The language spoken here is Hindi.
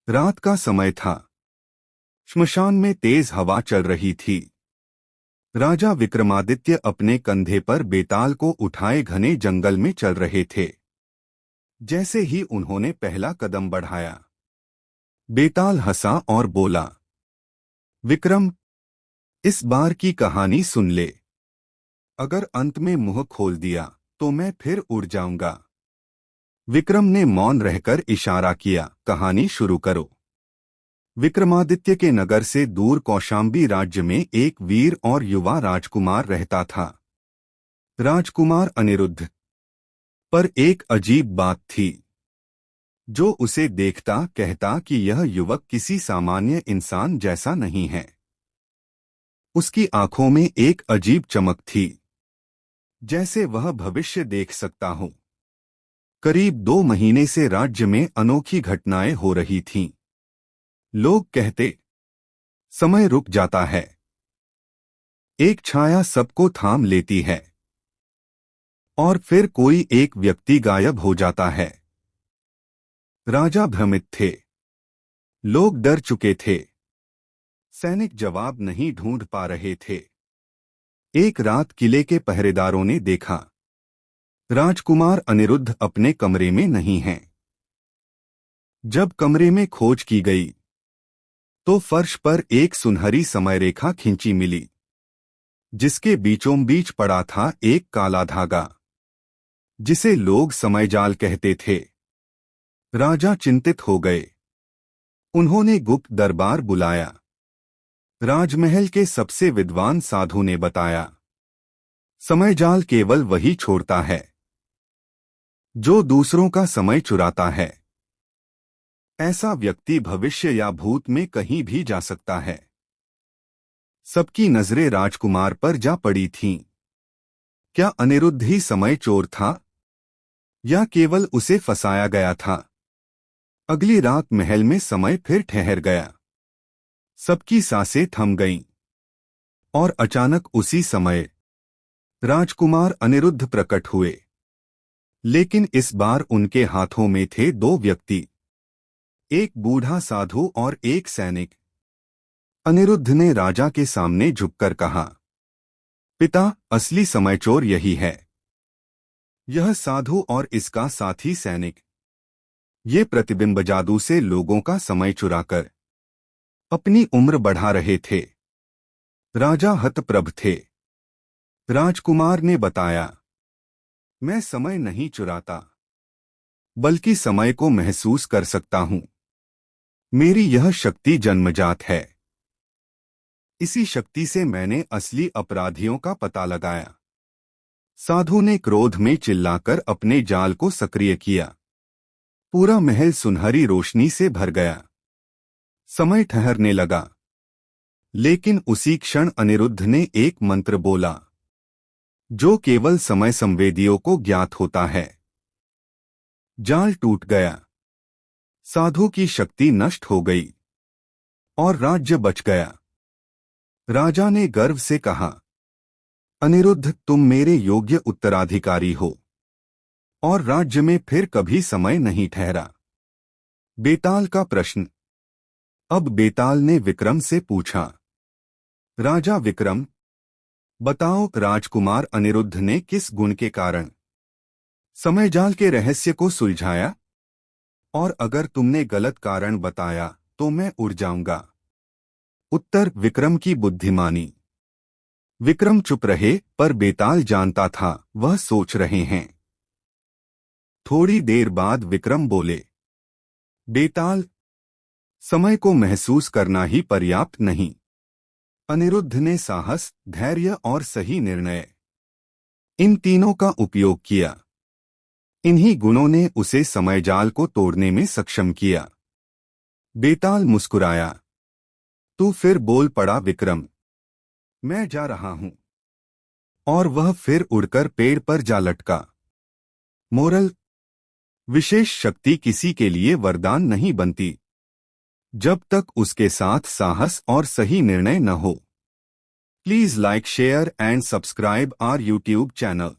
रात का समय था। श्मशान में तेज हवा चल रही थी। राजा विक्रमादित्य अपने कंधे पर बेताल को उठाए घने जंगल में चल रहे थे। जैसे ही उन्होंने पहला कदम बढ़ाया, बेताल हंसा और बोला, विक्रम, इस बार की कहानी सुन ले। अगर अंत में मुंह खोल दिया तो मैं फिर उड़ जाऊंगा। विक्रम ने मौन रहकर इशारा किया, कहानी शुरू करो। विक्रमादित्य के नगर से दूर कौशाम्बी राज्य में एक वीर और युवा राजकुमार रहता था। राजकुमार अनिरुद्ध। पर एक अजीब बात थी। जो उसे देखता कहता कि यह युवक किसी सामान्य इंसान जैसा नहीं है। उसकी आंखों में एक अजीब चमक थी, जैसे वह भविष्य देख सकता हो। करीब 2 महीने से राज्य में अनोखी घटनाएं हो रही थीं। लोग कहते, समय रुक जाता है, एक छाया सबको थाम लेती है, और फिर कोई एक व्यक्ति गायब हो जाता है। राजा भ्रमित थे। लोग डर चुके थे। सैनिक जवाब नहीं ढूंढ पा रहे थे। एक रात किले के पहरेदारों ने देखा, राजकुमार अनिरुद्ध अपने कमरे में नहीं हैं। जब कमरे में खोज की गई तो फर्श पर एक सुनहरी समय रेखा खींची मिली, जिसके बीचों बीच पड़ा था एक काला धागा, जिसे लोग समयजाल कहते थे। राजा चिंतित हो गए। उन्होंने गुप्त दरबार बुलाया। राजमहल के सबसे विद्वान साधु ने बताया, समयजाल केवल वही छोड़ता है जो दूसरों का समय चुराता है। ऐसा व्यक्ति भविष्य या भूत में कहीं भी जा सकता है। सबकी नजरें राजकुमार पर जा पड़ी थीं। क्या अनिरुद्ध ही समय चोर था, या केवल उसे फंसाया गया था? अगली रात महल में समय फिर ठहर गया। सबकी सांसें थम गईं। और अचानक उसी समय राजकुमार अनिरुद्ध प्रकट हुए। लेकिन इस बार उनके हाथों में थे 2 व्यक्ति, एक बूढ़ा साधु और एक सैनिक। अनिरुद्ध ने राजा के सामने झुककर कहा, पिता, असली समय चोर यही है। यह साधु और इसका साथी सैनिक। ये प्रतिबिंब जादू से लोगों का समय चुराकर अपनी उम्र बढ़ा रहे थे। राजा हतप्रभ थे। राजकुमार ने बताया, मैं समय नहीं चुराता, बल्कि समय को महसूस कर सकता हूं। मेरी यह शक्ति जन्मजात है। इसी शक्ति से मैंने असली अपराधियों का पता लगाया। साधु ने क्रोध में चिल्लाकर अपने जाल को सक्रिय किया। पूरा महल सुनहरी रोशनी से भर गया। समय ठहरने लगा। लेकिन उसी क्षण अनिरुद्ध ने एक मंत्र बोला, जो केवल समय संवेदियों को ज्ञात होता है। जाल टूट गया। साधु की शक्ति नष्ट हो गई और राज्य बच गया। राजा ने गर्व से कहा, अनिरुद्ध, तुम मेरे योग्य उत्तराधिकारी हो, और राज्य में फिर कभी समय नहीं ठहरा। बेताल का प्रश्न। अब बेताल ने विक्रम से पूछा, राजा विक्रम, बताओ, राजकुमार अनिरुद्ध ने किस गुण के कारण समयजाल के रहस्य को सुलझाया? और अगर तुमने गलत कारण बताया तो मैं उड़ जाऊंगा। उत्तर, विक्रम की बुद्धिमानी। विक्रम चुप रहे, पर बेताल जानता था वह सोच रहे हैं। थोड़ी देर बाद विक्रम बोले, बेताल, समय को महसूस करना ही पर्याप्त नहीं। अनिरुद्ध ने साहस, धैर्य और सही निर्णय, इन तीनों का उपयोग किया। इन्हीं गुणों ने उसे समयजाल को तोड़ने में सक्षम किया। बेताल मुस्कुराया। तू फिर बोल पड़ा विक्रम, मैं जा रहा हूं। और वह फिर उड़कर पेड़ पर जा लटका। मोरल, विशेष शक्ति किसी के लिए वरदान नहीं बनती, जब तक उसके साथ साहस और सही निर्णय न हो। Please like, share and subscribe our YouTube channel.